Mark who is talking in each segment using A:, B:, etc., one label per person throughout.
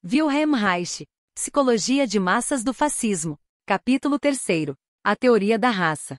A: Wilhelm Reich. Psicologia de massas do fascismo. Capítulo 3. A teoria da raça.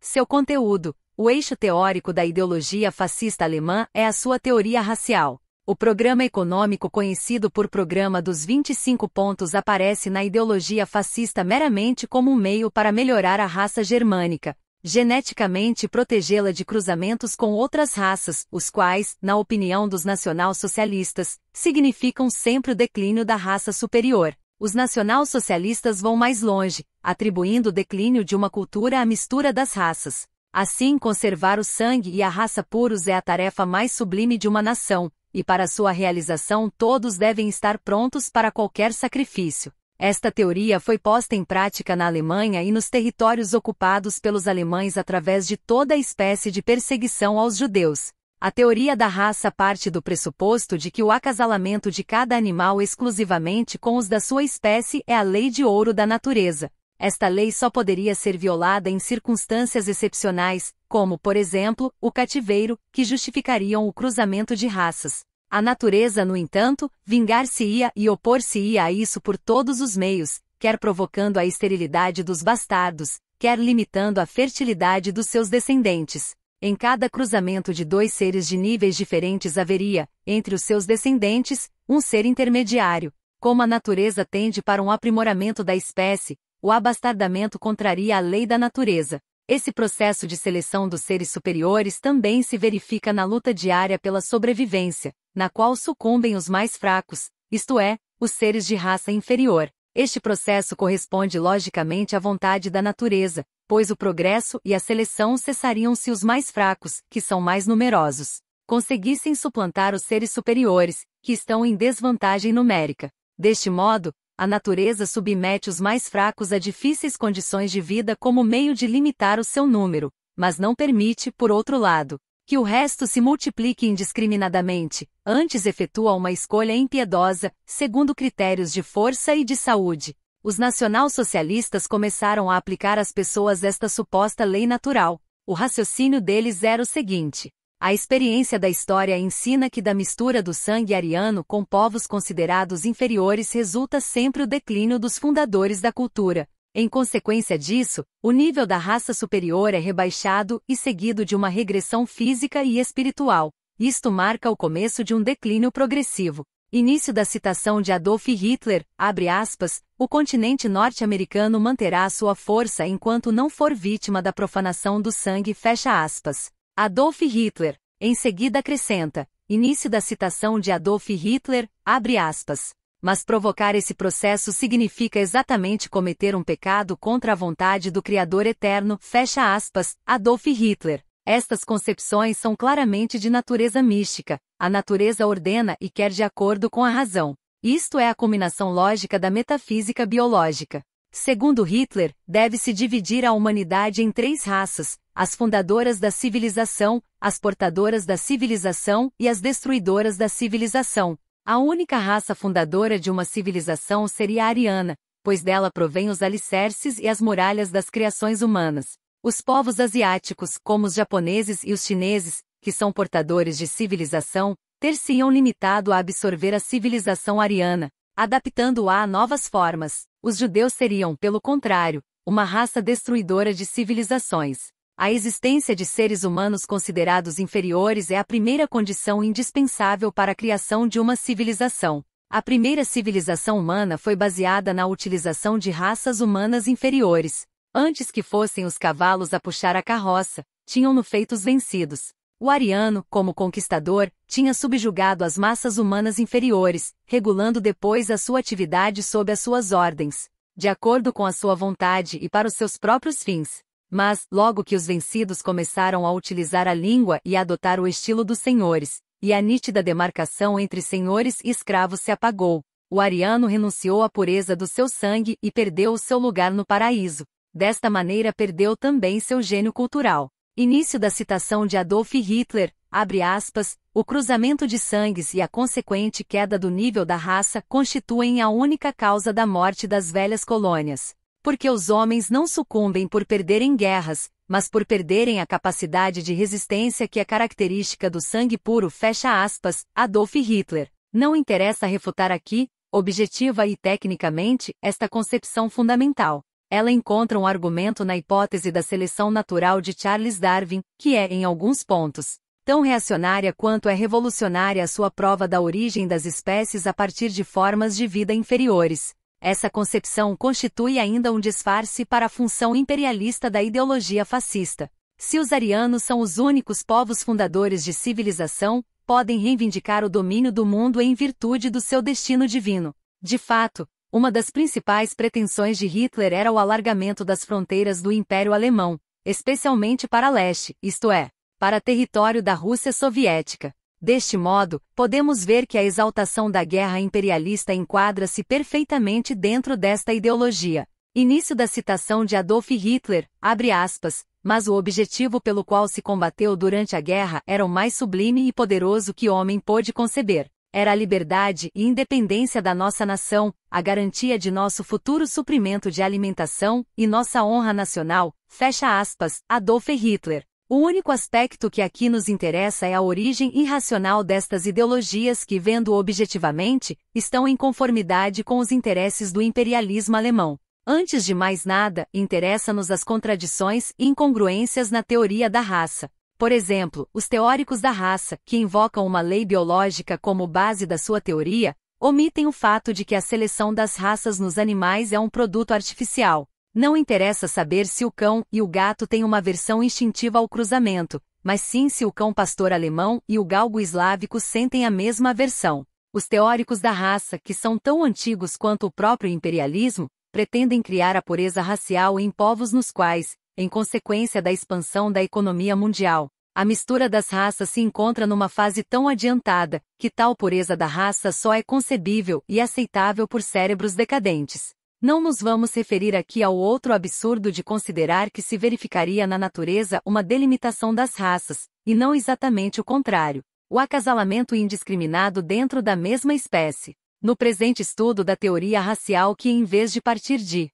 A: Seu conteúdo. O eixo teórico da ideologia fascista alemã é a sua teoria racial. O programa econômico conhecido por Programa dos 25 Pontos aparece na ideologia fascista meramente como um meio para melhorar a raça germânica, geneticamente protegê-la de cruzamentos com outras raças, os quais, na opinião dos nacionalsocialistas, significam sempre o declínio da raça superior. Os nacionalsocialistas vão mais longe, atribuindo o declínio de uma cultura à mistura das raças. Assim, conservar o sangue e a raça puros é a tarefa mais sublime de uma nação, e para sua realização todos devem estar prontos para qualquer sacrifício. Esta teoria foi posta em prática na Alemanha e nos territórios ocupados pelos alemães através de toda a espécie de perseguição aos judeus. A teoria da raça parte do pressuposto de que o acasalamento de cada animal exclusivamente com os da sua espécie é a lei de ouro da natureza. Esta lei só poderia ser violada em circunstâncias excepcionais, como, por exemplo, o cativeiro, que justificariam o cruzamento de raças. A natureza, no entanto, vingar-se-ia e opor-se-ia a isso por todos os meios, quer provocando a esterilidade dos bastardos, quer limitando a fertilidade dos seus descendentes. Em cada cruzamento de dois seres de níveis diferentes haveria, entre os seus descendentes, um ser intermediário. Como a natureza tende para um aprimoramento da espécie, o abastardamento contraria a lei da natureza. Esse processo de seleção dos seres superiores também se verifica na luta diária pela sobrevivência, na qual sucumbem os mais fracos, isto é, os seres de raça inferior. Este processo corresponde logicamente à vontade da natureza, pois o progresso e a seleção cessariam se os mais fracos, que são mais numerosos, conseguissem suplantar os seres superiores, que estão em desvantagem numérica. Deste modo, a natureza submete os mais fracos a difíceis condições de vida como meio de limitar o seu número, mas não permite, por outro lado, que o resto se multiplique indiscriminadamente, antes efetua uma escolha impiedosa, segundo critérios de força e de saúde. Os nacionalsocialistas começaram a aplicar às pessoas esta suposta lei natural. O raciocínio deles era o seguinte: a experiência da história ensina que da mistura do sangue ariano com povos considerados inferiores resulta sempre o declínio dos fundadores da cultura. Em consequência disso, o nível da raça superior é rebaixado e seguido de uma regressão física e espiritual. Isto marca o começo de um declínio progressivo. Início da citação de Adolf Hitler, abre aspas, o continente norte-americano manterá sua força enquanto não for vítima da profanação do sangue, fecha aspas. Adolf Hitler, em seguida acrescenta, início da citação de Adolf Hitler, abre aspas. Mas provocar esse processo significa exatamente cometer um pecado contra a vontade do Criador eterno, fecha aspas, Adolf Hitler. Estas concepções são claramente de natureza mística, a natureza ordena e quer de acordo com a razão. Isto é a culminação lógica da metafísica biológica. Segundo Hitler, deve-se dividir a humanidade em três raças: as fundadoras da civilização, as portadoras da civilização e as destruidoras da civilização. A única raça fundadora de uma civilização seria a ariana, pois dela provém os alicerces e as muralhas das criações humanas. Os povos asiáticos, como os japoneses e os chineses, que são portadores de civilização, ter-se-iam limitado a absorver a civilização ariana, adaptando-a a novas formas. Os judeus seriam, pelo contrário, uma raça destruidora de civilizações. A existência de seres humanos considerados inferiores é a primeira condição indispensável para a criação de uma civilização. A primeira civilização humana foi baseada na utilização de raças humanas inferiores. Antes que fossem os cavalos a puxar a carroça, tinham-no feito os vencidos. O ariano, como conquistador, tinha subjugado as massas humanas inferiores, regulando depois a sua atividade sob as suas ordens, de acordo com a sua vontade e para os seus próprios fins. Mas, logo que os vencidos começaram a utilizar a língua e a adotar o estilo dos senhores, e a nítida demarcação entre senhores e escravos se apagou, o ariano renunciou à pureza do seu sangue e perdeu o seu lugar no paraíso. Desta maneira perdeu também seu gênio cultural. Início da citação de Adolf Hitler, abre aspas, o cruzamento de sangues e a consequente queda do nível da raça constituem a única causa da morte das velhas colônias. Porque os homens não sucumbem por perderem guerras, mas por perderem a capacidade de resistência que é característica do sangue puro, fecha aspas, Adolf Hitler. Não interessa refutar aqui, Objetiva e tecnicamente, esta concepção fundamental. Ela encontra um argumento na hipótese da seleção natural de Charles Darwin, que é, em alguns pontos, tão reacionária quanto é revolucionária a sua prova da origem das espécies a partir de formas de vida inferiores. Essa concepção constitui ainda um disfarce para a função imperialista da ideologia fascista. Se os arianos são os únicos povos fundadores de civilização, podem reivindicar o domínio do mundo em virtude do seu destino divino. De fato, uma das principais pretensões de Hitler era o alargamento das fronteiras do Império Alemão, especialmente para leste, isto é, para território da Rússia soviética. Deste modo, podemos ver que a exaltação da guerra imperialista enquadra-se perfeitamente dentro desta ideologia. Início da citação de Adolf Hitler, abre aspas, mas o objetivo pelo qual se combateu durante a guerra era o mais sublime e poderoso que o homem pôde conceber. Era a liberdade e independência da nossa nação, a garantia de nosso futuro suprimento de alimentação e nossa honra nacional, fecha aspas, Adolf Hitler. O único aspecto que aqui nos interessa é a origem irracional destas ideologias que, vendo objetivamente, estão em conformidade com os interesses do imperialismo alemão. Antes de mais nada, interessa-nos as contradições e incongruências na teoria da raça. Por exemplo, os teóricos da raça, que invocam uma lei biológica como base da sua teoria, omitem o fato de que a seleção das raças nos animais é um produto artificial. Não interessa saber se o cão e o gato têm uma aversão instintiva ao cruzamento, mas sim se o cão pastor alemão e o galgo eslávico sentem a mesma aversão. Os teóricos da raça, que são tão antigos quanto o próprio imperialismo, pretendem criar a pureza racial em povos nos quais, em consequência da expansão da economia mundial, a mistura das raças se encontra numa fase tão adiantada, que tal pureza da raça só é concebível e aceitável por cérebros decadentes. Não nos vamos referir aqui ao outro absurdo de considerar que se verificaria na natureza uma delimitação das raças, e não exatamente o contrário, o acasalamento indiscriminado dentro da mesma espécie. No presente estudo da teoria racial que, em vez de partir de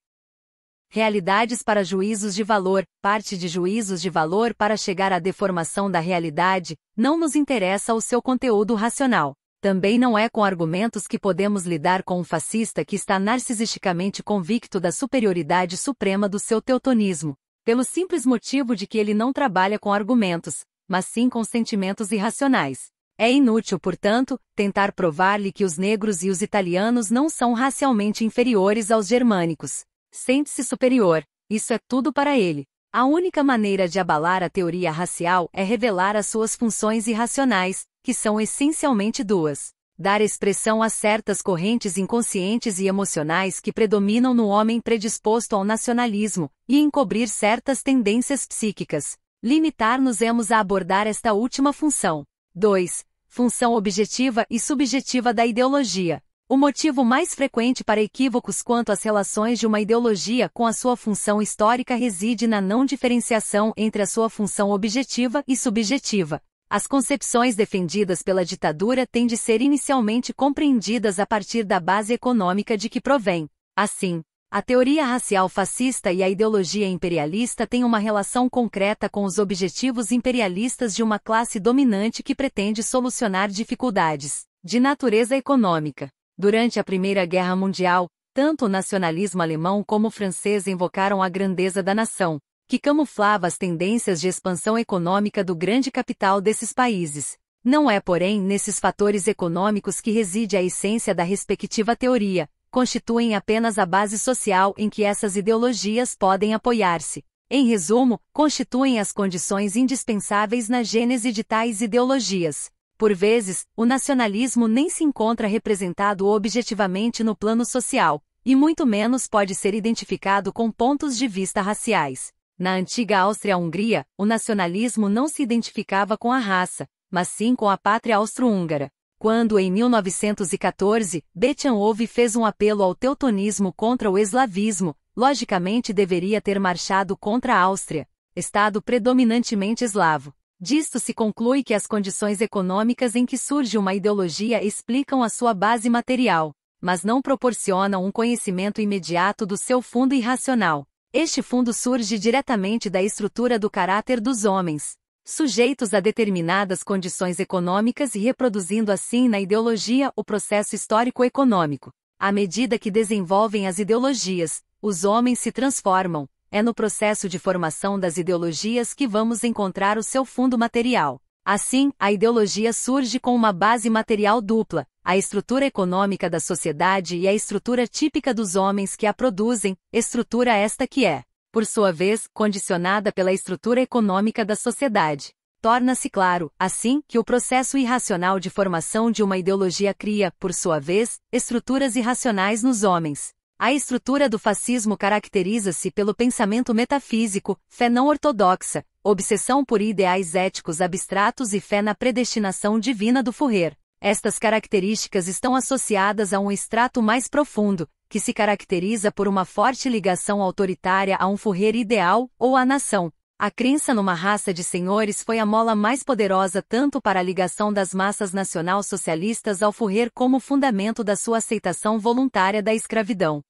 A: realidades para juízos de valor, parte de juízos de valor para chegar à deformação da realidade, não nos interessa o seu conteúdo racional. Também não é com argumentos que podemos lidar com um fascista que está narcisisticamente convicto da superioridade suprema do seu teutonismo, pelo simples motivo de que ele não trabalha com argumentos, mas sim com sentimentos irracionais. É inútil, portanto, tentar provar-lhe que os negros e os italianos não são racialmente inferiores aos germânicos. Sente-se superior, isso é tudo para ele. A única maneira de abalar a teoria racial é revelar as suas funções irracionais, que são essencialmente duas: dar expressão a certas correntes inconscientes e emocionais que predominam no homem predisposto ao nacionalismo, e encobrir certas tendências psíquicas. Limitar-nos-emos a abordar esta última função. 2. Função objetiva e subjetiva da ideologia. O motivo mais frequente para equívocos quanto às relações de uma ideologia com a sua função histórica reside na não diferenciação entre a sua função objetiva e subjetiva. As concepções defendidas pela ditadura têm de ser inicialmente compreendidas a partir da base econômica de que provém. Assim, a teoria racial fascista e a ideologia imperialista têm uma relação concreta com os objetivos imperialistas de uma classe dominante que pretende solucionar dificuldades de natureza econômica. Durante a Primeira Guerra Mundial, tanto o nacionalismo alemão como o francês invocaram a grandeza da nação, que camuflava as tendências de expansão econômica do grande capital desses países. Não é, porém, nesses fatores econômicos que reside a essência da respectiva teoria, constituem apenas a base social em que essas ideologias podem apoiar-se. Em resumo, constituem as condições indispensáveis na gênese de tais ideologias. Por vezes, o nacionalismo nem se encontra representado objetivamente no plano social, e muito menos pode ser identificado com pontos de vista raciais. Na antiga Áustria-Hungria, o nacionalismo não se identificava com a raça, mas sim com a pátria austro-húngara. Quando, em 1914, Beethoven fez um apelo ao teutonismo contra o eslavismo, logicamente deveria ter marchado contra a Áustria, estado predominantemente eslavo. Disto se conclui que as condições econômicas em que surge uma ideologia explicam a sua base material, mas não proporcionam um conhecimento imediato do seu fundo irracional. Este fundo surge diretamente da estrutura do caráter dos homens, sujeitos a determinadas condições econômicas e reproduzindo assim na ideologia o processo histórico-econômico. À medida que desenvolvem as ideologias, os homens se transformam. É no processo de formação das ideologias que vamos encontrar o seu fundo material. Assim, a ideologia surge com uma base material dupla, a estrutura econômica da sociedade e a estrutura típica dos homens que a produzem, estrutura esta que é, por sua vez, condicionada pela estrutura econômica da sociedade. Torna-se claro, assim, que o processo irracional de formação de uma ideologia cria, por sua vez, estruturas irracionais nos homens. A estrutura do fascismo caracteriza-se pelo pensamento metafísico, fé não ortodoxa, obsessão por ideais éticos abstratos e fé na predestinação divina do Fourier. Estas características estão associadas a um extrato mais profundo, que se caracteriza por uma forte ligação autoritária a um Fourier ideal ou à nação. A crença numa raça de senhores foi a mola mais poderosa tanto para a ligação das massas nacional-socialistas ao Fourier como o fundamento da sua aceitação voluntária da escravidão.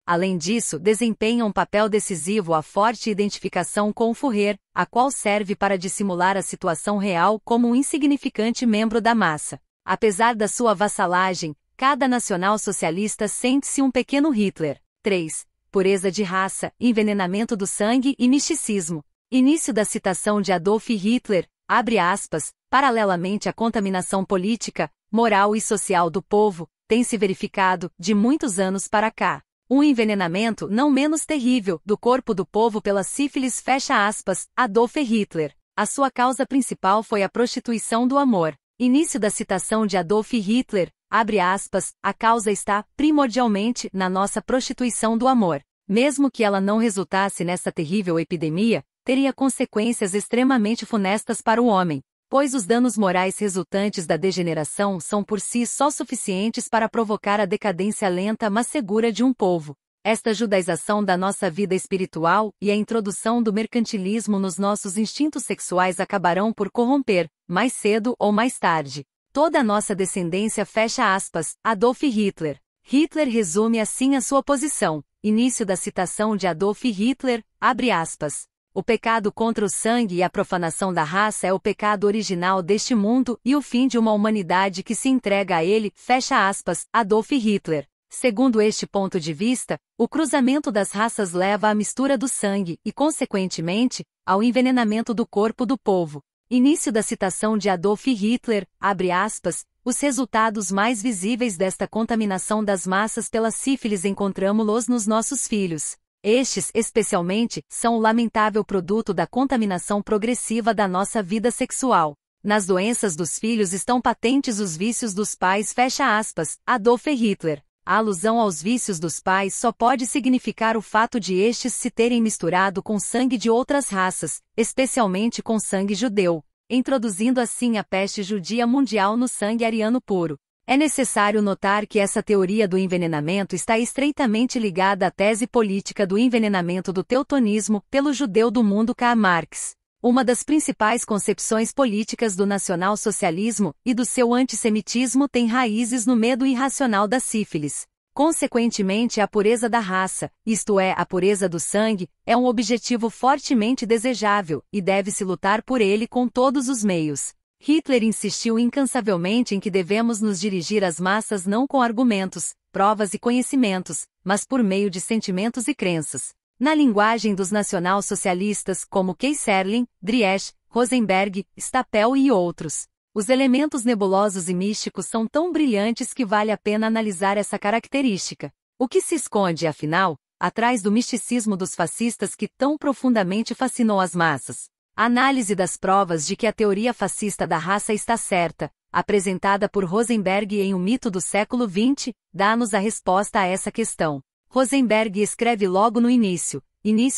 A: Além disso, desempenha um papel decisivo a forte identificação com o Fourier, a qual serve para dissimular a situação real como um insignificante membro da massa. Apesar da sua vassalagem, cada nacional-socialista sente-se um pequeno Hitler. 3. Pureza de raça, envenenamento do sangue e misticismo. Início da citação de Adolf Hitler, abre aspas, paralelamente à contaminação política, moral e social do povo, tem se verificado, de muitos anos para cá, um envenenamento não menos terrível do corpo do povo pela sífilis, fecha aspas, Adolf Hitler. A sua causa principal foi a prostituição do amor. Início da citação de Adolf Hitler, abre aspas, a causa está, primordialmente, na nossa prostituição do amor. Mesmo que ela não resultasse nessa terrível epidemia, teria consequências extremamente funestas para o homem, pois os danos morais resultantes da degeneração são por si só suficientes para provocar a decadência lenta mas segura de um povo. Esta judaização da nossa vida espiritual e a introdução do mercantilismo nos nossos instintos sexuais acabarão por corromper, mais cedo ou mais tarde, toda a nossa descendência, fecha aspas, Adolf Hitler. Hitler resume assim a sua posição. Início da citação de Adolf Hitler, abre aspas. O pecado contra o sangue e a profanação da raça é o pecado original deste mundo e o fim de uma humanidade que se entrega a ele, fecha aspas, Adolf Hitler. Segundo este ponto de vista, o cruzamento das raças leva à mistura do sangue e, consequentemente, ao envenenamento do corpo do povo. Início da citação de Adolf Hitler, abre aspas, os resultados mais visíveis desta contaminação das massas pela sífilis encontramo-los nos nossos filhos. Estes, especialmente, são o lamentável produto da contaminação progressiva da nossa vida sexual. Nas doenças dos filhos estão patentes os vícios dos pais, fecha aspas, Adolf Hitler. A alusão aos vícios dos pais só pode significar o fato de estes se terem misturado com sangue de outras raças, especialmente com sangue judeu, introduzindo assim a peste judia mundial no sangue ariano puro. É necessário notar que essa teoria do envenenamento está estreitamente ligada à tese política do envenenamento do teutonismo pelo judeu do mundo Karl Marx, uma das principais concepções políticas do nacionalsocialismo e do seu antissemitismo tem raízes no medo irracional da sífilis. Consequentemente, a pureza da raça, isto é, a pureza do sangue, é um objetivo fortemente desejável e deve-se lutar por ele com todos os meios. Hitler insistiu incansavelmente em que devemos nos dirigir às massas não com argumentos, provas e conhecimentos, mas por meio de sentimentos e crenças. Na linguagem dos nacionalsocialistas como Keyserlin, Driesch, Rosenberg, Stapel e outros, os elementos nebulosos e místicos são tão brilhantes que vale a pena analisar essa característica. O que se esconde, afinal, atrás do misticismo dos fascistas que tão profundamente fascinou as massas? A análise das provas de que a teoria fascista da raça está certa, apresentada por Rosenberg em O Mito do Século XX, dá-nos a resposta a essa questão. Rosenberg escreve logo no início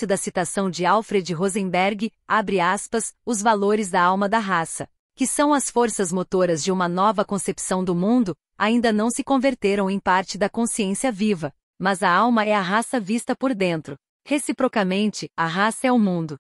A: da citação de Alfred Rosenberg, abre aspas, os valores da alma da raça, que são as forças motoras de uma nova concepção do mundo, ainda não se converteram em parte da consciência viva, mas a alma é a raça vista por dentro. Reciprocamente, a raça é o mundo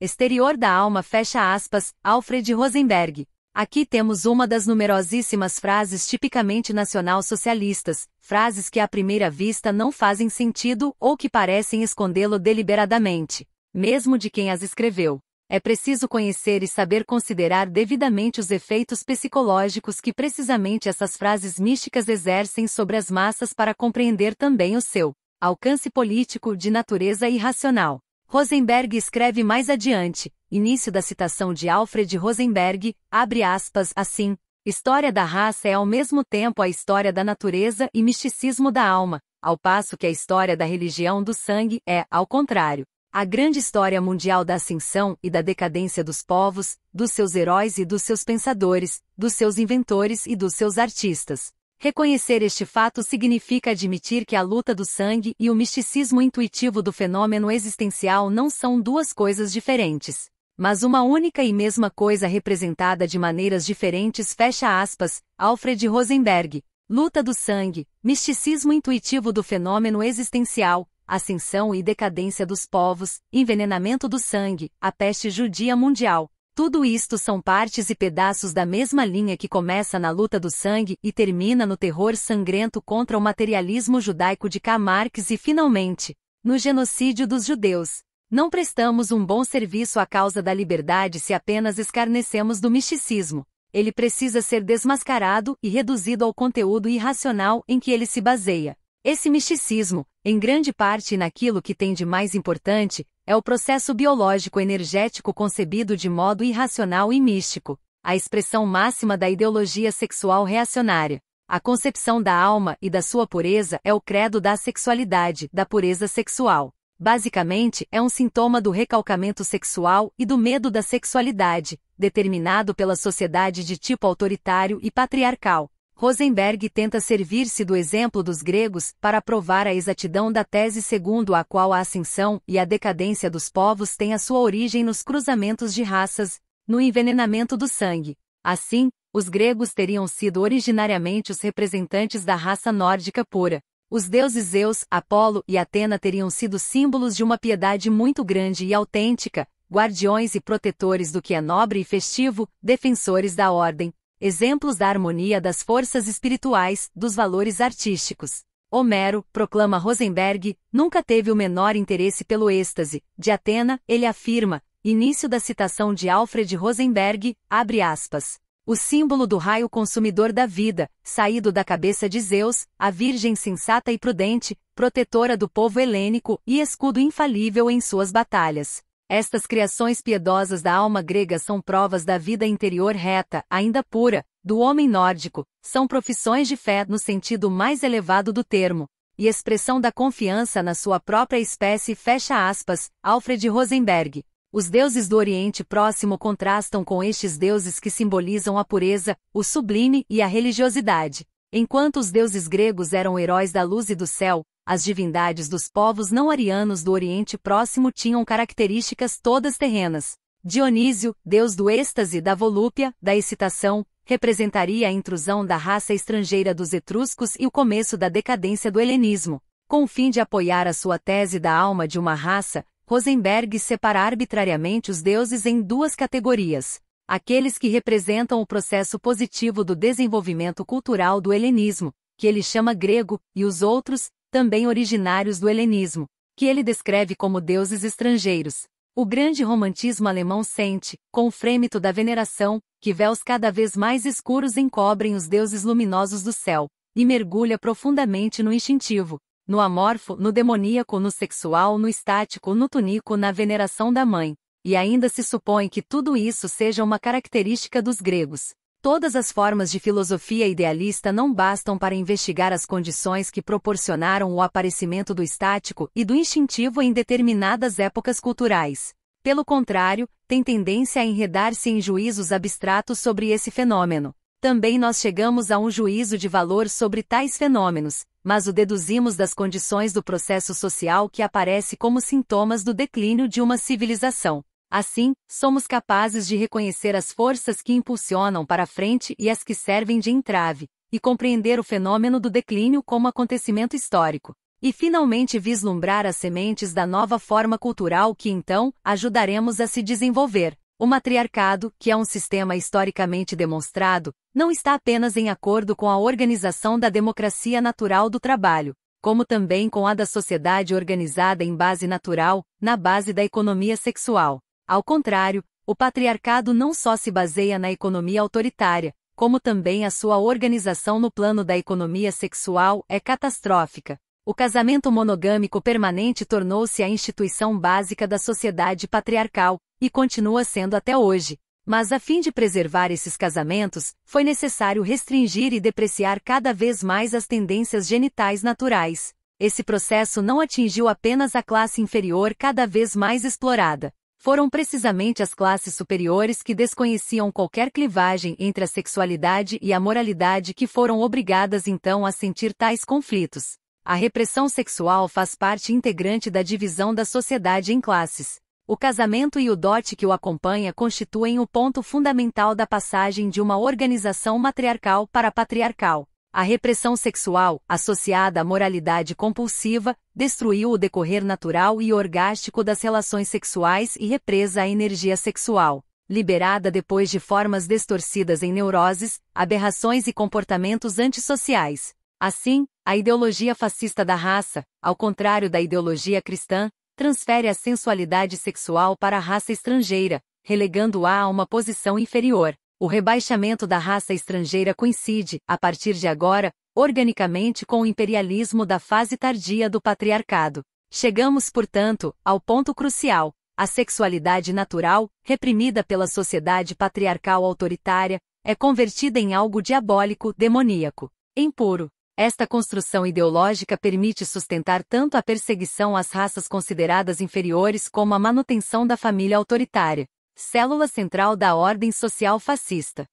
A: exterior da alma, fecha aspas, Alfred Rosenberg. Aqui temos uma das numerosíssimas frases tipicamente nacional-socialistas, frases que à primeira vista não fazem sentido ou que parecem escondê-lo deliberadamente, mesmo de quem as escreveu. É preciso conhecer e saber considerar devidamente os efeitos psicológicos que precisamente essas frases místicas exercem sobre as massas para compreender também o seu alcance político de natureza irracional. Rosenberg escreve mais adiante, início da citação de Alfred Rosenberg, abre aspas, assim: história da raça é ao mesmo tempo a história da natureza e misticismo da alma, ao passo que a história da religião do sangue é, ao contrário, a grande história mundial da ascensão e da decadência dos povos, dos seus heróis e dos seus pensadores, dos seus inventores e dos seus artistas. Reconhecer este fato significa admitir que a luta do sangue e o misticismo intuitivo do fenômeno existencial não são duas coisas diferentes, mas uma única e mesma coisa representada de maneiras diferentes. Fecha aspas, Alfred Rosenberg. Luta do sangue, misticismo intuitivo do fenômeno existencial, ascensão e decadência dos povos, envenenamento do sangue, a peste judia mundial. Tudo isto são partes e pedaços da mesma linha que começa na luta do sangue e termina no terror sangrento contra o materialismo judaico de Karl Marx e, finalmente, no genocídio dos judeus. Não prestamos um bom serviço à causa da liberdade se apenas escarnecemos do misticismo. Ele precisa ser desmascarado e reduzido ao conteúdo irracional em que ele se baseia. Esse misticismo, em grande parte naquilo que tem de mais importante, é o processo biológico energético concebido de modo irracional e místico, a expressão máxima da ideologia sexual reacionária. A concepção da alma e da sua pureza é o credo da sexualidade, da pureza sexual. Basicamente, é um sintoma do recalcamento sexual e do medo da sexualidade, determinado pela sociedade de tipo autoritário e patriarcal. Rosenberg tenta servir-se do exemplo dos gregos para provar a exatidão da tese segundo a qual a ascensão e a decadência dos povos têm a sua origem nos cruzamentos de raças, no envenenamento do sangue. Assim, os gregos teriam sido originariamente os representantes da raça nórdica pura. Os deuses Zeus, Apolo e Atena teriam sido símbolos de uma piedade muito grande e autêntica, guardiões e protetores do que é nobre e festivo, defensores da ordem. Exemplos da harmonia das forças espirituais, dos valores artísticos. Homero, proclama Rosenberg, nunca teve o menor interesse pelo êxtase. De Atena, ele afirma, início da citação de Alfred Rosenberg, abre aspas. O símbolo do raio consumidor da vida, saído da cabeça de Zeus, a virgem sensata e prudente, protetora do povo helênico e escudo infalível em suas batalhas. Estas criações piedosas da alma grega são provas da vida interior reta, ainda pura, do homem nórdico, são profissões de fé no sentido mais elevado do termo, e expressão da confiança na sua própria espécie. Fecha aspas, Alfred Rosenberg. Os deuses do Oriente Próximo contrastam com estes deuses que simbolizam a pureza, o sublime e a religiosidade. Enquanto os deuses gregos eram heróis da luz e do céu, as divindades dos povos não-arianos do Oriente Próximo tinham características todas terrenas. Dionísio, deus do êxtase, da volúpia, da excitação, representaria a intrusão da raça estrangeira dos etruscos e o começo da decadência do helenismo. Com o fim de apoiar a sua tese da alma de uma raça, Rosenberg separa arbitrariamente os deuses em duas categorias. Aqueles que representam o processo positivo do desenvolvimento cultural do helenismo, que ele chama grego, e os outros, também originários do helenismo, que ele descreve como deuses estrangeiros. O grande romantismo alemão sente, com o frêmito da veneração, que véus cada vez mais escuros encobrem os deuses luminosos do céu, e mergulha profundamente no instintivo, no amorfo, no demoníaco, no sexual, no estático, no túnico, na veneração da mãe. E ainda se supõe que tudo isso seja uma característica dos gregos. Todas as formas de filosofia idealista não bastam para investigar as condições que proporcionaram o aparecimento do estático e do instintivo em determinadas épocas culturais. Pelo contrário, tem tendência a enredar-se em juízos abstratos sobre esse fenômeno. Também nós chegamos a um juízo de valor sobre tais fenômenos, mas o deduzimos das condições do processo social que aparece como sintomas do declínio de uma civilização. Assim, somos capazes de reconhecer as forças que impulsionam para a frente e as que servem de entrave, e compreender o fenômeno do declínio como acontecimento histórico. E finalmente vislumbrar as sementes da nova forma cultural que então ajudaremos a se desenvolver. O matriarcado, que é um sistema historicamente demonstrado, não está apenas em acordo com a organização da democracia natural do trabalho, como também com a da sociedade organizada em base natural, na base da economia sexual. Ao contrário, o patriarcado não só se baseia na economia autoritária, como também a sua organização no plano da economia sexual é catastrófica. O casamento monogâmico permanente tornou-se a instituição básica da sociedade patriarcal, e continua sendo até hoje. Mas a fim de preservar esses casamentos, foi necessário restringir e depreciar cada vez mais as tendências genitais naturais. Esse processo não atingiu apenas a classe inferior cada vez mais explorada. Foram precisamente as classes superiores que desconheciam qualquer clivagem entre a sexualidade e a moralidade que foram obrigadas então a sentir tais conflitos. A repressão sexual faz parte integrante da divisão da sociedade em classes. O casamento e o dote que o acompanha constituem o ponto fundamental da passagem de uma organização matriarcal para patriarcal. A repressão sexual, associada à moralidade compulsiva, destruiu o decorrer natural e orgástico das relações sexuais e represa a energia sexual, liberada depois de formas distorcidas em neuroses, aberrações e comportamentos antissociais. Assim, a ideologia fascista da raça, ao contrário da ideologia cristã, transfere a sensualidade sexual para a raça estrangeira, relegando-a a uma posição inferior. O rebaixamento da raça estrangeira coincide, a partir de agora, organicamente com o imperialismo da fase tardia do patriarcado. Chegamos, portanto, ao ponto crucial. A sexualidade natural, reprimida pela sociedade patriarcal autoritária, é convertida em algo diabólico, demoníaco, impuro. Esta construção ideológica permite sustentar tanto a perseguição às raças consideradas inferiores como a manutenção da família autoritária, célula central da ordem social fascista.